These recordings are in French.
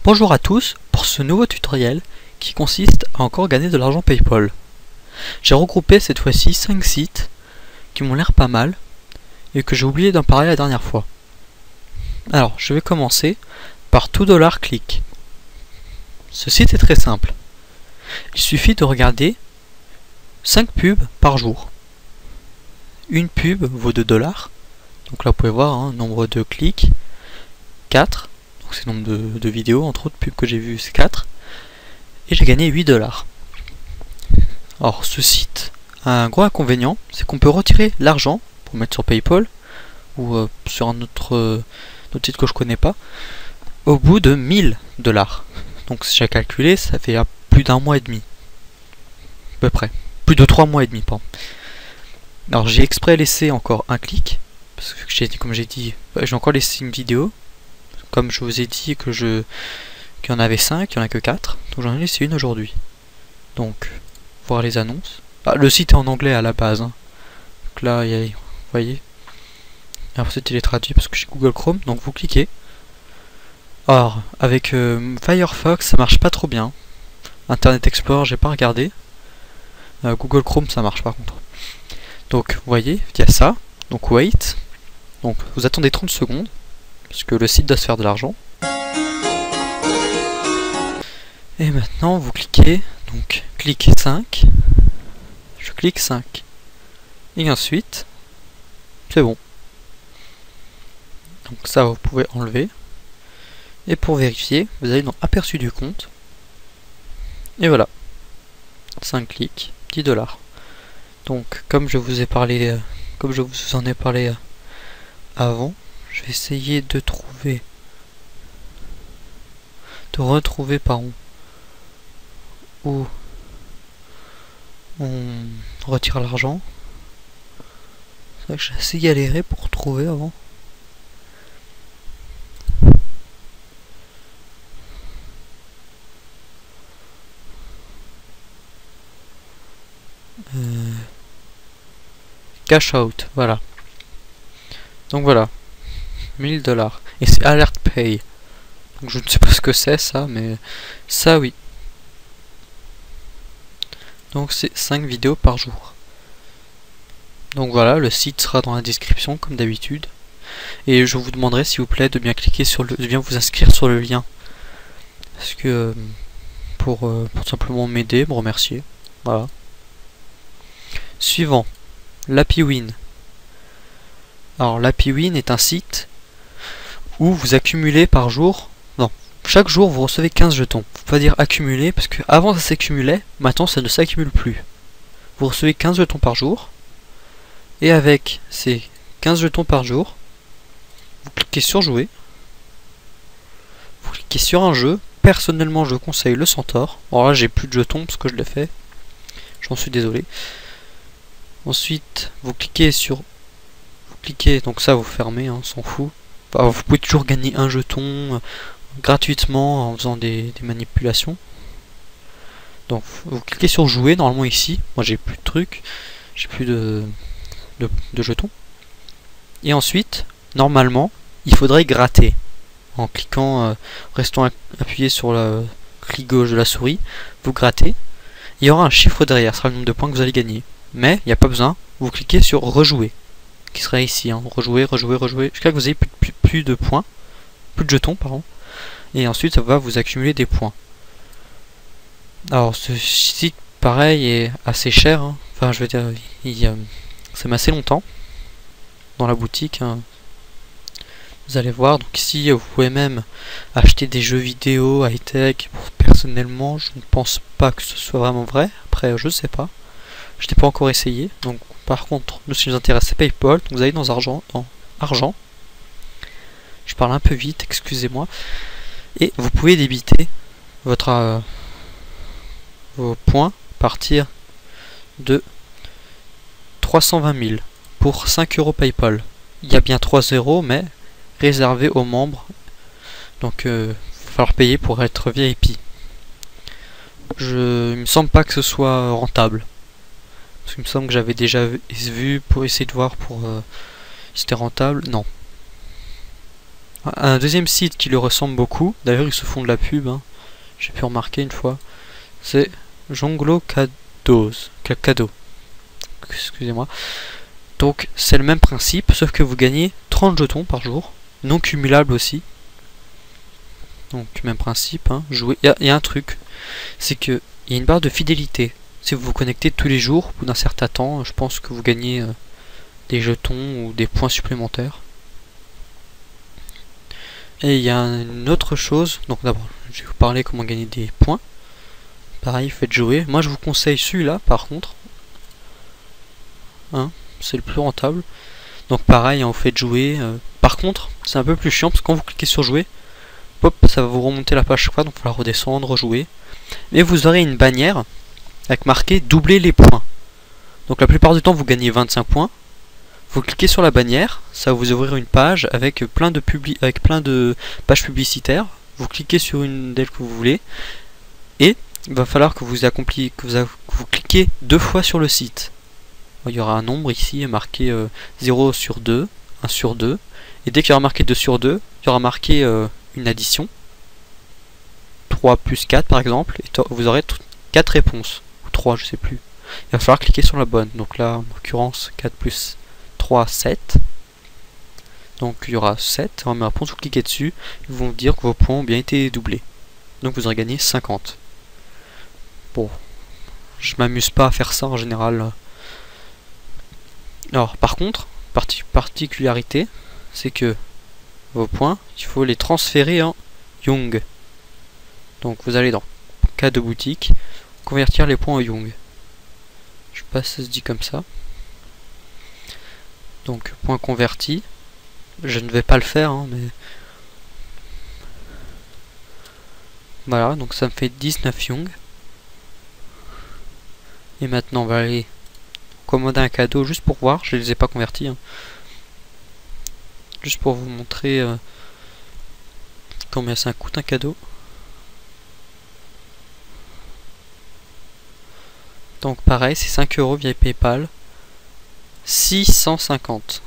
Bonjour à tous pour ce nouveau tutoriel qui consiste à encore gagner de l'argent PayPal. J'ai regroupé cette fois-ci 5 sites qui m'ont l'air pas mal et que j'ai oublié d'en parler la dernière fois. Alors je vais commencer par $2click. Ce site est très simple. Il suffit de regarder 5 pubs par jour. Une pub vaut $2. Donc là vous pouvez voir, nombre de clics, 4. Donc c'est le nombre de vidéos, entre autres pubs que j'ai vues, c'est 4. Et j'ai gagné $8. Alors ce site a un gros inconvénient, c'est qu'on peut retirer l'argent pour mettre sur PayPal ou sur un autre site que je connais pas au bout de $1000. Donc si j'ai calculé, ça fait plus d'un mois et demi. À peu près. Plus de 3 mois et demi, pardon. Alors j'ai exprès laissé encore un clic, parce que comme j'ai dit, j'ai encore laissé une vidéo. Comme je vous ai dit qu'il y en avait 5, il n'y en a que 4, donc j'en ai laissé une aujourd'hui. Donc, voir les annonces. Ah, le site est en anglais à la base. Donc là, vous voyez. Alors, il est traduit parce que j'ai Google Chrome, donc vous cliquez. Alors, avec Firefox, ça marche pas trop bien. Internet Explorer, j'ai pas regardé. Google Chrome, ça marche par contre. Donc, vous voyez, il y a ça. Donc, wait. Donc, vous attendez 30 secondes. Parce que le site doit se faire de l'argent. Et maintenant vous cliquez, donc cliquez 5. Je clique 5. Et ensuite, c'est bon. Donc ça vous pouvez enlever. Et pour vérifier, vous allez dans aperçu du compte. Et voilà. 5 clics, $10. Donc comme je vous ai parlé, comme je vous en ai parlé avant, je vais essayer de retrouver où on retire l'argent. C'est vrai que j'ai assez galéré pour trouver avant. Cash out, voilà. Donc voilà. $1000 et c'est Alert Pay. Donc je ne sais pas ce que c'est ça, mais ça oui. Donc c'est 5 vidéos par jour. Donc voilà, le site sera dans la description comme d'habitude. Et je vous demanderai s'il vous plaît de bien cliquer sur de bien vous inscrire sur le lien. Parce que pour simplement m'aider, me remercier. Voilà. Suivant, l'HappyWin. Alors l'HappyWin est un site où vous accumulez par jour, non, chaque jour vous recevez 15 jetons. Faut pas dire accumuler parce que avant ça s'accumulait, maintenant ça ne s'accumule plus. Vous recevez 15 jetons par jour et avec ces 15 jetons par jour, vous cliquez sur jouer. Vous cliquez sur un jeu. Personnellement je conseille le Centaure. Alors là j'ai plus de jetons parce que je l'ai fait. J'en suis désolé. Ensuite vous cliquez sur... donc ça vous fermez, on s'en fout. Enfin, vous pouvez toujours gagner un jeton gratuitement en faisant des manipulations. Donc vous cliquez sur jouer, normalement ici. Moi j'ai plus de trucs, j'ai plus de jetons. Et ensuite, normalement, il faudrait gratter. En cliquant, restant appuyé sur le clic gauche de la souris, vous grattez. Il y aura un chiffre derrière, ce sera le nombre de points que vous allez gagner. Mais il n'y a pas besoin, vous cliquez sur rejouer. Qui serait ici, rejouer, jusqu'à que vous ayez plus de points, plus de jetons, pardon. Et ensuite ça va vous accumuler des points. Alors ce site pareil est assez cher, enfin je veux dire, ça met assez longtemps dans la boutique. Vous allez voir, donc ici vous pouvez même acheter des jeux vidéo high-tech. Personnellement je ne pense pas que ce soit vraiment vrai, après je sais pas. Je n'ai pas encore essayé, donc par contre, nous ce qui nous intéresse c'est PayPal, donc vous allez dans argent, je parle un peu vite, excusez-moi, et vous pouvez débiter vos points à partir de 320 000 pour 5 € PayPal. Il y a bien 3 euros, mais réservé aux membres, donc il va falloir payer pour être VIP. Il me semble pas que ce soit rentable. Parce qu'il me semble que j'avais déjà vu pour essayer de voir si c'était rentable. Non. Un deuxième site qui lui ressemble beaucoup, d'ailleurs ils se font de la pub, hein. J'ai pu remarquer une fois, c'est Jonglo Cadeau. Excusez-moi. Donc c'est le même principe, sauf que vous gagnez 30 jetons par jour, non cumulables aussi. Donc même principe, hein. Jouer. Il y a un truc, c'est que il y a une barre de fidélité. Si vous vous connectez tous les jours, au bout d'un certain temps, je pense que vous gagnez des jetons ou des points supplémentaires. Et il y a une autre chose, donc d'abord je vais vous parler comment gagner des points. Pareil, faites jouer. Moi je vous conseille celui-là par contre. Hein, c'est le plus rentable. Donc pareil, hein, vous faites jouer. Par contre, c'est un peu plus chiant parce que quand vous cliquez sur jouer, hop, ça va vous remonter la page chaque fois, donc il va falloir redescendre, rejouer. Mais vous aurez une bannière avec marqué doubler les points. Donc la plupart du temps vous gagnez 25 points. Vous cliquez sur la bannière, ça va vous ouvrir une page avec plein de pages publicitaires. Vous cliquez sur une d'elles que vous voulez et il va falloir que vous cliquez 2 fois sur le site. Il y aura un nombre ici marqué 0 sur 2, 1 sur 2, et dès qu'il y aura marqué 2 sur 2, il y aura marqué une addition, 3 plus 4 par exemple, et vous aurez 4 réponses, ou 3 je sais plus. Il va falloir cliquer sur la bonne, donc là en l'occurrence 4 plus 3, 7. Donc il y aura 7, on va me répondre, vous cliquez dessus, ils vont vous dire que vos points ont bien été doublés. Donc vous aurez gagné 50. Bon, je m'amuse pas à faire ça en général. Alors par contre, particularité, c'est que vos points, il faut les transférer en Young. Donc vous allez dans cas de boutique, convertir les points en Young. Je sais pas si ça se dit comme ça. Donc point converti. Je ne vais pas le faire, hein, mais voilà, donc ça me fait 19 Young. Et maintenant on va aller commander un cadeau juste pour voir, je les ai pas convertis, hein. Juste pour vous montrer combien ça coûte un cadeau. Donc pareil, c'est 5 € via PayPal. 650.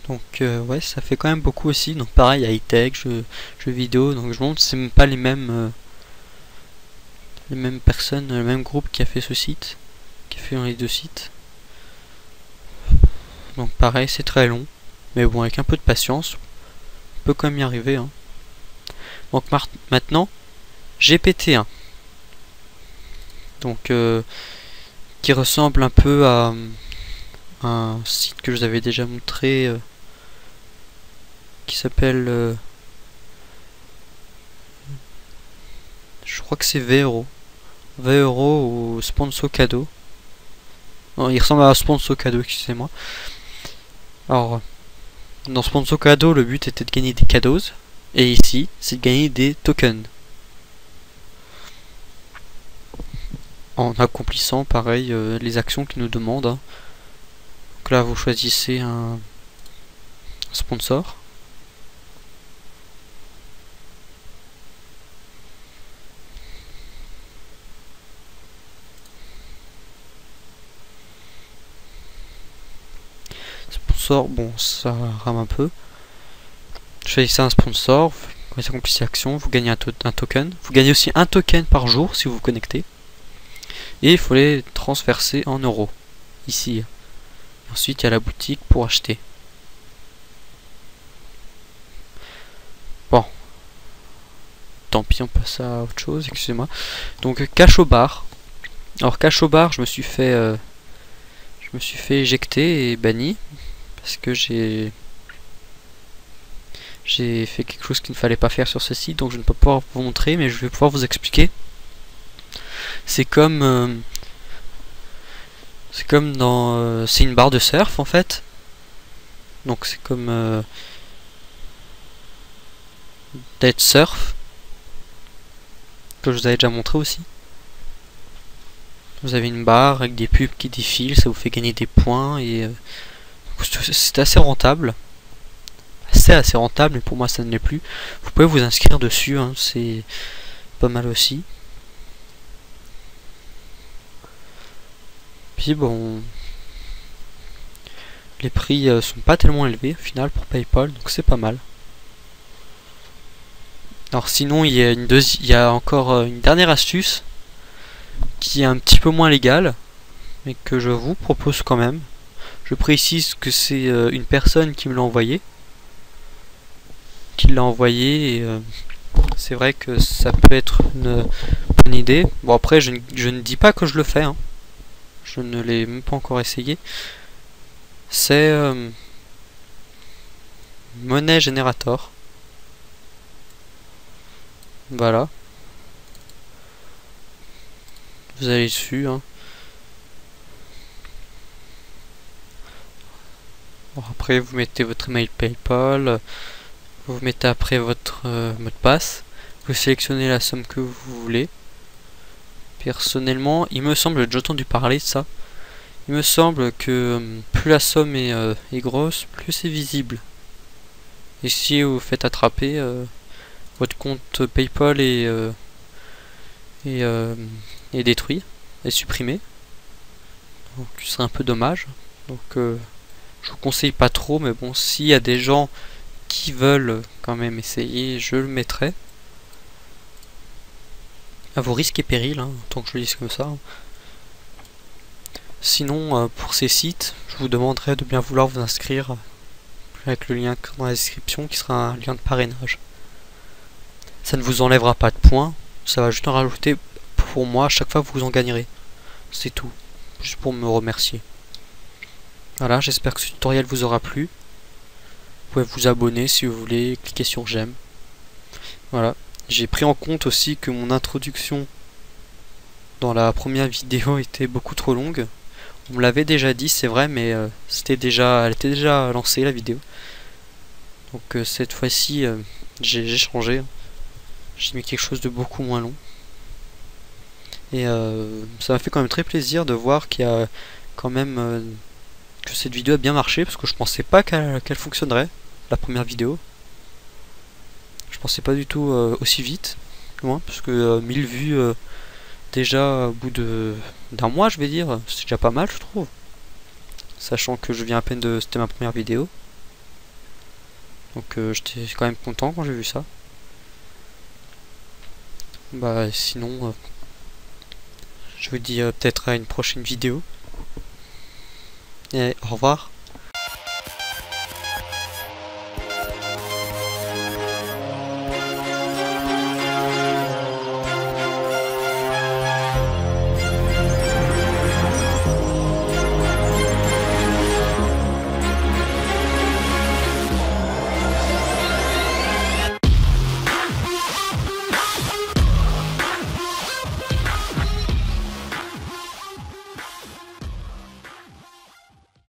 Donc ouais, ça fait quand même beaucoup aussi. Donc pareil, high-tech, jeux vidéo. Donc je montre, c'est même pas les mêmes personnes, le même groupe qui a fait ce site, qui a fait les deux sites. Donc pareil, c'est très long, mais bon, avec un peu de patience, on peut quand même y arriver, hein. Donc maintenant, GPT-1. Donc qui ressemble un peu à un site que je vous avais déjà montré, qui s'appelle je crois que c'est V-Euro ou Sponsor Cadeau. Non, il ressemble à Sponsor Cadeau, excusez-moi. Alors dans Sponsor Cadeau, le but était de gagner des cadeaux, et ici c'est de gagner des tokens en accomplissant pareil les actions qu'ils nous demandent, hein. Donc là vous choisissez un sponsor. Sponsor, bon ça rame un peu. Choisissez un sponsor, vous accomplissez l'action, vous gagnez un token. Vous gagnez aussi un token par jour si vous vous connectez. Et il faut les transverser en euros, ici. Ensuite, il y a la boutique pour acheter. Bon. Tant pis, on passe à autre chose, excusez-moi. Donc, cash au bar. Alors, cash au bar, je me suis fait éjecter et banni. Parce que j'ai fait quelque chose qu'il ne fallait pas faire sur ce site. Donc, je ne peux pas pouvoir vous montrer, mais je vais pouvoir vous expliquer. C'est comme dans c'est une barre de surf en fait. Donc c'est comme Dead Surf que je vous avais déjà montré aussi. Vous avez une barre avec des pubs qui défilent, ça vous fait gagner des points et c'est assez rentable. Assez rentable, mais pour moi ça ne l'est plus. Vous pouvez vous inscrire dessus, hein, c'est pas mal aussi. Puis bon, Les prix sont pas tellement élevés au final pour PayPal, donc c'est pas mal. Alors sinon il y a encore une dernière astuce qui est un petit peu moins légale, mais que je vous propose quand même. Je précise que c'est une personne qui me l'a envoyé. Et c'est vrai que ça peut être une bonne idée. Bon après je ne dis pas que je le fais, hein. Je ne l'ai même pas encore essayé. C'est Money Generator. Voilà. Vous allez dessus, hein. Bon, après vous mettez votre email PayPal. Vous mettez après votre mot de passe. Vous sélectionnez la somme que vous voulez. Personnellement, il me semble, j'ai déjà entendu parler de ça. Il me semble que plus la somme est grosse, plus c'est visible. Et si vous faites attraper, votre compte PayPal est détruit, est supprimé. Donc ce serait un peu dommage. Donc je vous conseille pas trop, mais bon, s'il y a des gens qui veulent quand même essayer, je le mettrai. À vos risques et périls, hein, tant que je le dise comme ça. Sinon, pour ces sites, je vous demanderai de bien vouloir vous inscrire avec le lien dans la description qui sera un lien de parrainage. Ça ne vous enlèvera pas de points, ça va juste en rajouter pour moi à chaque fois que vous en gagnerez. C'est tout, juste pour me remercier. Voilà, j'espère que ce tutoriel vous aura plu. Vous pouvez vous abonner si vous voulez, cliquer sur j'aime. Voilà, j'ai pris en compte aussi que mon introduction dans la première vidéo était beaucoup trop longue. On me l'avait déjà dit, c'est vrai, mais elle était déjà lancée la vidéo. Donc cette fois-ci, j'ai changé. J'ai mis quelque chose de beaucoup moins long. Et ça m'a fait quand même très plaisir de voir qu'il y a quand même que cette vidéo a bien marché, parce que je pensais pas qu'elle fonctionnerait, la première vidéo. Je pensais pas du tout aussi vite, loin, parce que 1000 vues déjà au bout d'un mois, je vais dire, c'est déjà pas mal, je trouve. Sachant que je viens à peine de... C'était ma première vidéo. Donc j'étais quand même content quand j'ai vu ça. Bah sinon, je vous dis peut-être à une prochaine vidéo. Et au revoir.